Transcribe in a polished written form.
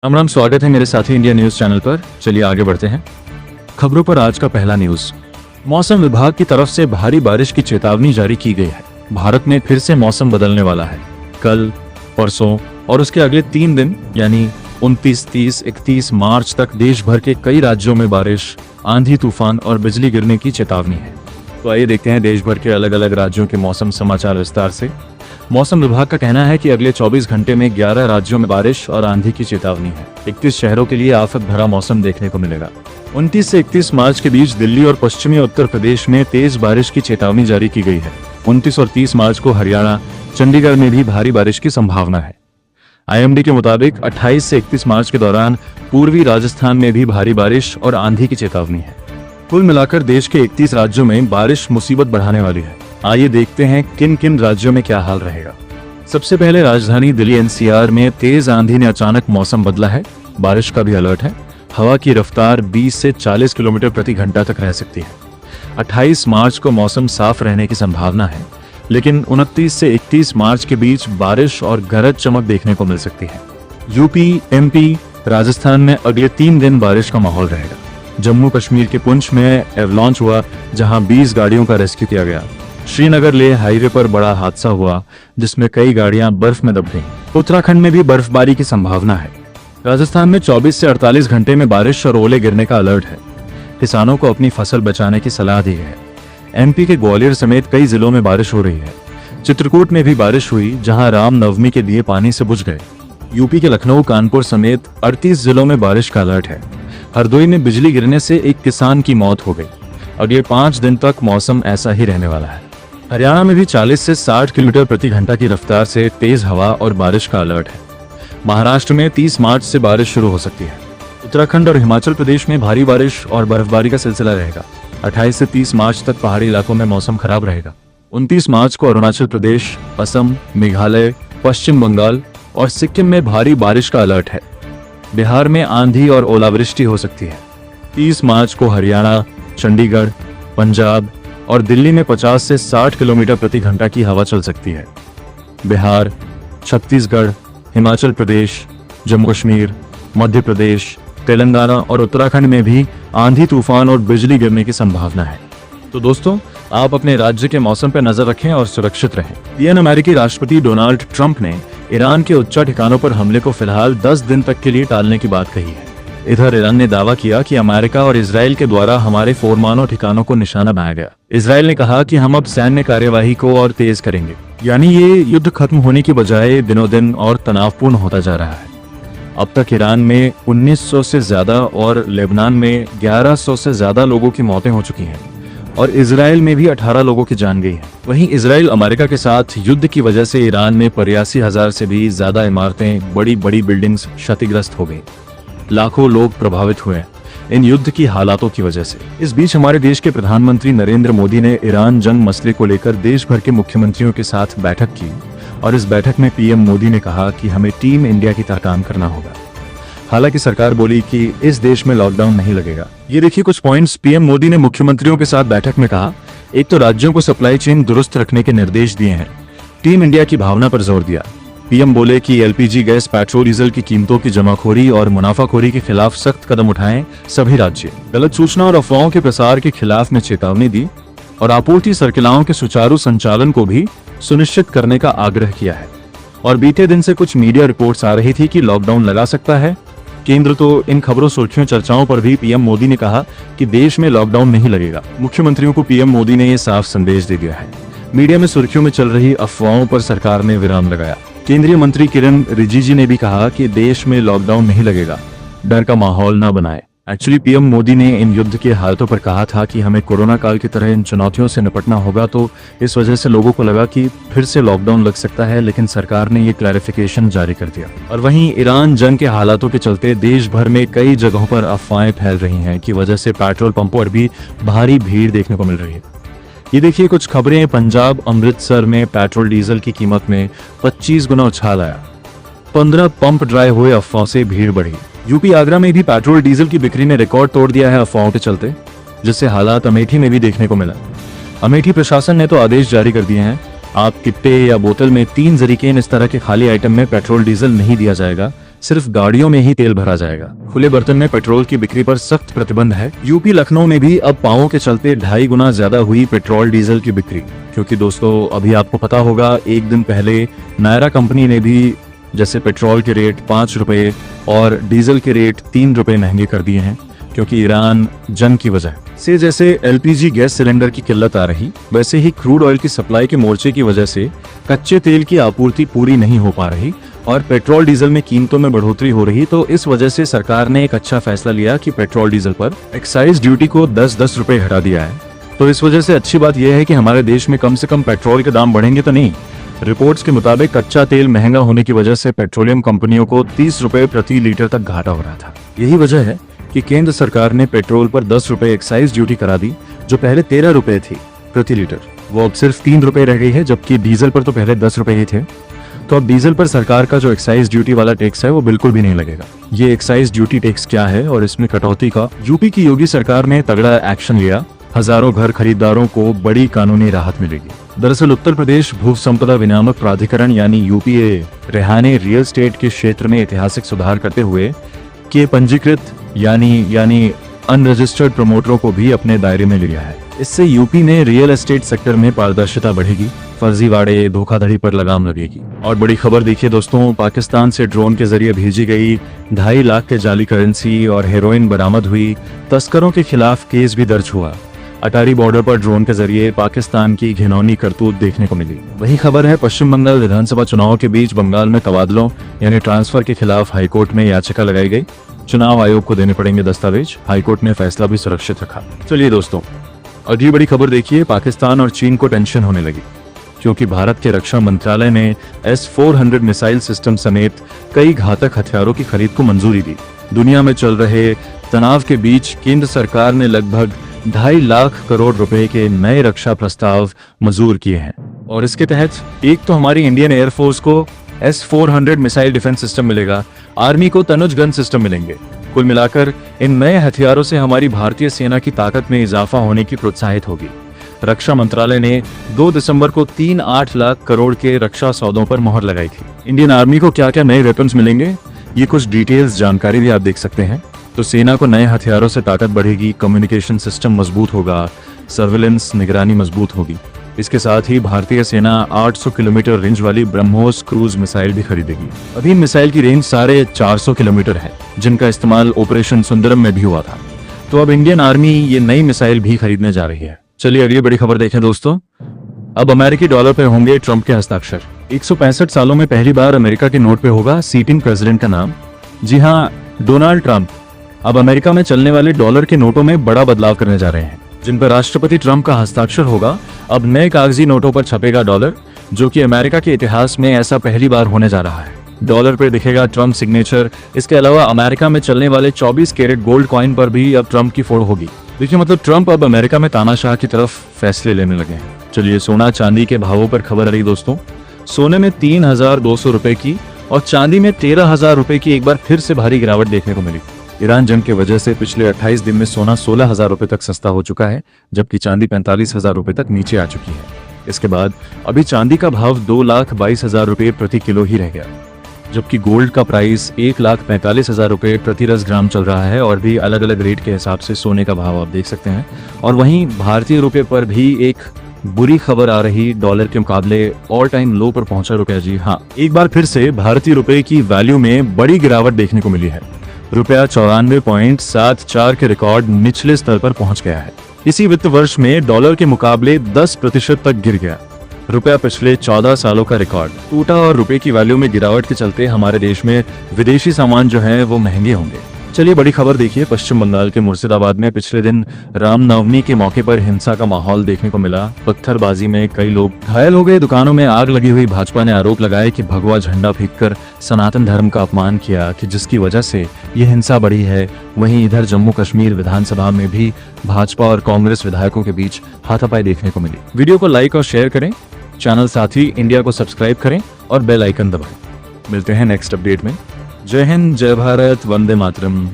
राम स्वागत है मेरे साथी इंडिया न्यूज चैनल पर। चलिए आगे बढ़ते हैं खबरों पर। आज का पहला न्यूज, मौसम विभाग की तरफ से भारी बारिश की चेतावनी जारी की गई है। भारत में फिर से मौसम बदलने वाला है। कल, परसों और उसके अगले 3 दिन यानी 29, 30, 31 मार्च तक देश भर के कई राज्यों में बारिश, आंधी, तूफान और बिजली गिरने की चेतावनी है। तो आइए देखते हैं देश भर के अलग अलग राज्यों के मौसम समाचार विस्तार से। मौसम विभाग का कहना है कि अगले 24 घंटे में 11 राज्यों में बारिश और आंधी की चेतावनी है। 31 शहरों के लिए आफत भरा मौसम देखने को मिलेगा। 29 से 31 मार्च के बीच दिल्ली और पश्चिमी उत्तर प्रदेश में तेज बारिश की चेतावनी जारी की गई है। 29 और 30 मार्च को हरियाणा, चंडीगढ़ में भी भारी बारिश की संभावना है। IMD के मुताबिक 28 से 31 मार्च के दौरान पूर्वी राजस्थान में भी भारी बारिश और आंधी की चेतावनी है। कुल मिलाकर देश के 31 राज्यों में बारिश मुसीबत बढ़ाने वाली है। आइए देखते हैं किन किन राज्यों में क्या हाल रहेगा। सबसे पहले राजधानी दिल्ली NCR में तेज आंधी ने अचानक मौसम बदला है। बारिश का भी अलर्ट है। हवा की रफ्तार 20 से 40 किलोमीटर प्रति घंटा तक रह सकती है। 28 मार्च को मौसम साफ रहने की संभावना है, लेकिन 29 से 31 मार्च के बीच बारिश और गरज चमक देखने को मिल सकती है। UP, MP, राजस्थान में अगले 3 दिन बारिश का माहौल रहेगा। जम्मू कश्मीर के पुंछ में एवलांच हुआ, जहां 20 गाड़ियों का रेस्क्यू किया गया। श्रीनगर लेह हाईवे पर बड़ा हादसा हुआ, जिसमें कई गाड़ियां बर्फ में दब गईं। उत्तराखंड में भी बर्फबारी की संभावना है। राजस्थान में 24 से 48 घंटे में बारिश और ओले गिरने का अलर्ट है। किसानों को अपनी फसल बचाने की सलाह दी है। MP के ग्वालियर समेत कई जिलों में बारिश हो रही है। चित्रकूट में भी बारिश हुई, जहां रामनवमी के दिए पानी से बुझ गए। UP के लखनऊ, कानपुर समेत 38 जिलों में बारिश का अलर्ट है। हरदोई में बिजली गिरने से एक किसान की मौत हो गई। अगले 5 दिन तक मौसम ऐसा ही रहने वाला है। हरियाणा में भी 40 से 60 किलोमीटर प्रति घंटा की रफ्तार से तेज हवा और बारिश का अलर्ट है। महाराष्ट्र में 30 मार्च से बारिश शुरू हो सकती है। उत्तराखंड और हिमाचल प्रदेश में भारी बारिश और बर्फबारी का सिलसिला रहेगा। 28 से 30 मार्च तक पहाड़ी इलाकों में मौसम खराब रहेगा। 29 मार्च को अरुणाचल प्रदेश, असम, मेघालय, पश्चिम बंगाल और सिक्किम में भारी बारिश का अलर्ट है। बिहार में आंधी और ओलावृष्टि हो सकती है। 30 मार्च को हरियाणा, चंडीगढ़, पंजाब और दिल्ली में 50 से 60 किलोमीटर प्रति घंटा की हवा चल सकती है। बिहार, छत्तीसगढ़, हिमाचल प्रदेश, जम्मू कश्मीर, मध्य प्रदेश, तेलंगाना और उत्तराखंड में भी आंधी, तूफान और बिजली गिरने की संभावना है। तो दोस्तों, आप अपने राज्य के मौसम पर नजर रखें और सुरक्षित रहें। अमेरिकी राष्ट्रपति डोनाल्ड ट्रंप ने ईरान के उच्च ठिकानों पर हमले को फिलहाल 10 दिन तक के लिए टालने की बात कही है। इधर ईरान ने दावा किया कि अमेरिका और इजराइल के द्वारा हमारे फोरमानों ठिकानों को निशाना बनाया गया। इजराइल ने कहा कि हम अब सैन्य कार्यवाही को और तेज करेंगे, यानी ये युद्ध खत्म होने की बजाय दिनों दिन और तनावपूर्ण होता जा रहा है। अब तक ईरान में 1900 से ज्यादा और लेबनान में 1100 से ज्यादा लोगों की मौतें हो चुकी हैं और इजराइल में भी 18 लोगों की जान गई है। वहीं इजराइल अमेरिका के साथ युद्ध की वजह से ईरान में 83,000 से भी ज्यादा इमारतें, बड़ी बड़ी बिल्डिंग्स क्षतिग्रस्त हो गई। लाखों लोग प्रभावित हुए इन युद्ध की हालातों की वजह से। इस बीच हमारे देश के प्रधानमंत्री नरेंद्र मोदी ने ईरान जंग मसले को लेकर देश भर के मुख्यमंत्रियों के साथ बैठक की और इस बैठक में PM मोदी ने कहा कि हमें टीम इंडिया की तरह काम करना होगा। हालांकि सरकार बोली कि इस देश में लॉकडाउन नहीं लगेगा। ये देखिए कुछ पॉइंट्स PM मोदी ने मुख्यमंत्रियों के साथ बैठक में कहा। एक तो राज्यों को सप्लाई चेन दुरुस्त रखने के निर्देश दिए हैं। टीम इंडिया की भावना पर जोर दिया। PM बोले कि LPG गैस, पेट्रोल, डीजल की कीमतों की जमाखोरी और मुनाफाखोरी के खिलाफ सख्त कदम उठाएं सभी राज्य। गलत सूचना और अफवाहों के प्रसार के खिलाफ में चेतावनी दी और आपूर्ति श्रृंखलाओं के सुचारू संचालन को भी सुनिश्चित करने का आग्रह किया है। और बीते दिन से कुछ मीडिया रिपोर्ट्स आ रही थी कि लॉकडाउन लगा सकता है केंद्र, तो इन खबरों, सुर्खियों, चर्चाओं पर भी PM मोदी ने कहा कि देश में लॉकडाउन नहीं लगेगा। मुख्यमंत्रियों को PM मोदी ने ये साफ संदेश दे दिया है। मीडिया में सुर्खियों में चल रही अफवाहों पर सरकार ने विराम लगाया। केंद्रीय मंत्री किरण रिजिजू ने भी कहा कि देश में लॉकडाउन नहीं लगेगा, डर का माहौल न बनाए। एक्चुअली PM मोदी ने इन युद्ध के हालातों पर कहा था कि हमें कोरोना काल की तरह इन चुनौतियों से निपटना होगा, तो इस वजह से लोगों को लगा कि फिर से लॉकडाउन लग सकता है, लेकिन सरकार ने ये क्लैरिफिकेशन जारी कर दिया। और वहीं ईरान जंग के हालातों के चलते देश भर में कई जगहों पर अफवाहें फैल रही हैं कि वजह से पेट्रोल पंपों पर भी भारी भीड़ देखने को मिल रही है। ये देखिए कुछ खबरें। पंजाब अमृतसर में पेट्रोल डीजल की कीमत में 25 गुना उछाल आया। 15 पंप ड्राई हुए, अफवाह से भीड़ बढ़ी। UP आगरा में भी पेट्रोल डीजल की बिक्री ने रिकॉर्ड तोड़ दिया है अफवाहों के चलते, जिससे हालात अमेठी में भी देखने को मिला। अमेठी प्रशासन ने तो आदेश जारी कर दिए हैं, आप किट्टे या बोतल में 3 जरीकेन इस तरह के खाली आइटम में पेट्रोल डीजल नहीं दिया जाएगा, सिर्फ गाड़ियों में ही तेल भरा जाएगा। खुले बर्तन में पेट्रोल की बिक्री पर सख्त प्रतिबंध है। यूपी लखनऊ में भी अब पाँवों के चलते 2.5 गुना ज्यादा हुई पेट्रोल डीजल की बिक्री, क्योंकि दोस्तों अभी आपको पता होगा एक दिन पहले नायरा कंपनी ने भी जैसे पेट्रोल के रेट 5 रुपए और डीजल के रेट 3 रुपए महंगे कर दिए हैं, क्योंकि ईरान जंग की वजह से जैसे एलपीजी गैस सिलेंडर की किल्लत आ रही, वैसे ही क्रूड ऑयल की सप्लाई के मोर्चे की वजह से कच्चे तेल की आपूर्ति पूरी नहीं हो पा रही और पेट्रोल डीजल में कीमतों में बढ़ोतरी हो रही। तो इस वजह से सरकार ने एक अच्छा फैसला लिया कि पेट्रोल डीजल पर एक्साइज ड्यूटी को 10-10 रुपए घटा दिया है। तो इस वजह से अच्छी बात यह है कि हमारे देश में कम से कम पेट्रोल के दाम बढ़ेंगे तो नहीं। रिपोर्ट्स के मुताबिक कच्चा तेल महंगा होने की वजह से पेट्रोलियम कंपनियों को 30 रुपए प्रति लीटर तक घाटा हो रहा था। यही वजह है कि केंद्र सरकार ने पेट्रोल पर 10 रुपए एक्साइज ड्यूटी करा दी, जो पहले 13 रुपए थी प्रति लीटर, वो अब सिर्फ 3 रुपए रह गई है, जबकि डीजल पर तो पहले 10 रुपए ही थे। तो अब डीजल पर सरकार का जो एक्साइज ड्यूटी वाला टैक्स है वो बिल्कुल भी नहीं लगेगा। ये एक्साइज ड्यूटी टैक्स क्या है और इसमें कटौती का यूपी की योगी सरकार ने तगड़ा एक्शन लिया। हजारों घर खरीदारों को बड़ी कानूनी राहत मिलेगी। दरअसल उत्तर प्रदेश भू संपदा विनियामक प्राधिकरण यानी यूपीए रेहाने रियल एस्टेट के क्षेत्र में ऐतिहासिक सुधार करते हुए के पंजीकृत यानी अनरजिस्टर्ड प्रमोटरों को भी अपने दायरे में लिया है। इससे यूपी में रियल एस्टेट सेक्टर में पारदर्शिता बढ़ेगी, फर्जीवाड़े धोखाधड़ी पर लगाम लगेगी। और बड़ी खबर देखिए दोस्तों, पाकिस्तान से ड्रोन के जरिए भेजी गई 2.5 लाख के जाली करेंसी और हेरोइन बरामद हुई। तस्करों के खिलाफ केस भी दर्ज हुआ। अटारी बॉर्डर पर ड्रोन के जरिए पाकिस्तान की घिनौनी करतूत देखने को मिली। वही खबर है पश्चिम बंगाल विधानसभा चुनाव के बीच बंगाल में तबादलों यानी ट्रांसफर के खिलाफ हाईकोर्ट में याचिका लगाई गई। चुनाव आयोग को देने पड़ेंगे दस्तावेज, हाईकोर्ट ने फैसला भी सुरक्षित रखा। चलिए दोस्तों, अगली बड़ी खबर देखिए, पाकिस्तान और चीन को टेंशन होने लगी, क्योंकि भारत के रक्षा मंत्रालय ने S-400 मिसाइल सिस्टम समेत कई घातक हथियारों की खरीद को मंजूरी दी। दुनिया में चल रहे तनाव के बीच केंद्र सरकार ने लगभग 2.5 लाख करोड़ रुपए के नए रक्षा प्रस्ताव मंजूर किए हैं और इसके तहत एक तो हमारी इंडियन एयरफोर्स को S-400 मिसाइल डिफेंस सिस्टम मिलेगा, आर्मी को तनुज गन सिस्टम मिलेंगे। कुल मिलाकर इन नए हथियारों से हमारी भारतीय सेना की ताकत में इजाफा होने की प्रोत्साहित होगी। रक्षा मंत्रालय ने 2 दिसंबर को 3.8 लाख करोड़ के रक्षा सौदों पर मोहर लगाई थी। इंडियन आर्मी को क्या क्या नए वेपन्स मिलेंगे, ये कुछ डिटेल्स जानकारी भी आप देख सकते हैं। तो सेना को नए हथियारों से ताकत बढ़ेगी, कम्युनिकेशन सिस्टम मजबूत होगा, सर्विलेंस निगरानी मजबूत होगी। इसके साथ ही भारतीय सेना 800 किलोमीटर रेंज वाली ब्रह्मोस क्रूज मिसाइल भी खरीदेगी। अभी इन मिसाइल की रेंज 450 किलोमीटर है, जिनका इस्तेमाल ऑपरेशन सुंदरम में भी हुआ था। तो अब इंडियन आर्मी ये नई मिसाइल भी खरीदने जा रही है। चलिए अगली बड़ी खबर देखें दोस्तों, अब अमेरिकी डॉलर पे होंगे ट्रंप के हस्ताक्षर। 165 सालों में पहली बार अमेरिका के नोट पे होगा सिटिंग प्रेसिडेंट का नाम। जी हाँ, डोनाल्ड ट्रंप अब अमेरिका में चलने वाले डॉलर के नोटों में बड़ा बदलाव करने जा रहे हैं, जिन पर राष्ट्रपति ट्रंप का हस्ताक्षर होगा। अब नए कागजी नोटों पर छपेगा डॉलर, जो कि अमेरिका के इतिहास में ऐसा पहली बार होने जा रहा है। डॉलर पर दिखेगा ट्रंप सिग्नेचर। इसके अलावा अमेरिका में चलने वाले 24 कैरेट गोल्ड कॉइन पर भी अब ट्रंप की फोटो होगी। देखिए मतलब ट्रंप अब अमेरिका में तानाशाह की तरफ फैसले लेने लगे हैं। चलिए सोना चांदी के भावों पर खबर आ रही दोस्तों। सोने में 3,200 रुपए की और चांदी में 13,000 रुपए की एक बार फिर से भारी गिरावट देखने को मिली। ईरान जंग की वजह से पिछले 28 दिन में सोना 16,000 रुपए तक सस्ता हो चुका है, जबकि चांदी 45,000 रुपए तक नीचे आ चुकी है। इसके बाद अभी चांदी का भाव 2,22,000 रुपए प्रति किलो ही रह गया, जबकि गोल्ड का प्राइस 1,45,000 रुपए प्रति 10 ग्राम चल रहा है। और भी अलग अलग रेट के हिसाब से सोने का भाव आप देख सकते हैं। और वहीं भारतीय रुपए पर भी एक बुरी खबर आ रही, डॉलर के मुकाबले ऑल टाइम लो पर पहुंचा रुपया। जी हाँ, एक बार फिर से भारतीय रुपए की वैल्यू में बड़ी गिरावट देखने को मिली है। रुपया 94.74 के रिकॉर्ड निचले स्तर पर पहुंच गया है। इसी वित्त वर्ष में डॉलर के मुकाबले 10% तक गिर गया। रुपया पिछले 14 सालों का रिकॉर्ड टूटा और रुपए की वैल्यू में गिरावट के चलते हमारे देश में विदेशी सामान जो है वो महंगे होंगे। चलिए बड़ी खबर देखिए, पश्चिम बंगाल के मुर्शिदाबाद में पिछले दिन रामनवमी के मौके पर हिंसा का माहौल देखने को मिला। पत्थरबाजी में कई लोग घायल हो गए, दुकानों में आग लगी हुई। भाजपा ने आरोप लगाया कि भगवा झंडा फेंककर सनातन धर्म का अपमान किया, कि जिसकी वजह से ये हिंसा बढ़ी है। वहीं इधर जम्मू कश्मीर विधानसभा में भी भाजपा और कांग्रेस विधायकों के बीच हाथापाई देखने को मिली। वीडियो को लाइक और शेयर करें, चैनल साथी इंडिया को सब्सक्राइब करें और बेल आइकन दबाएं। मिलते हैं नेक्स्ट अपडेट में। जय हिंद, जय भारत, वंदे मातरम।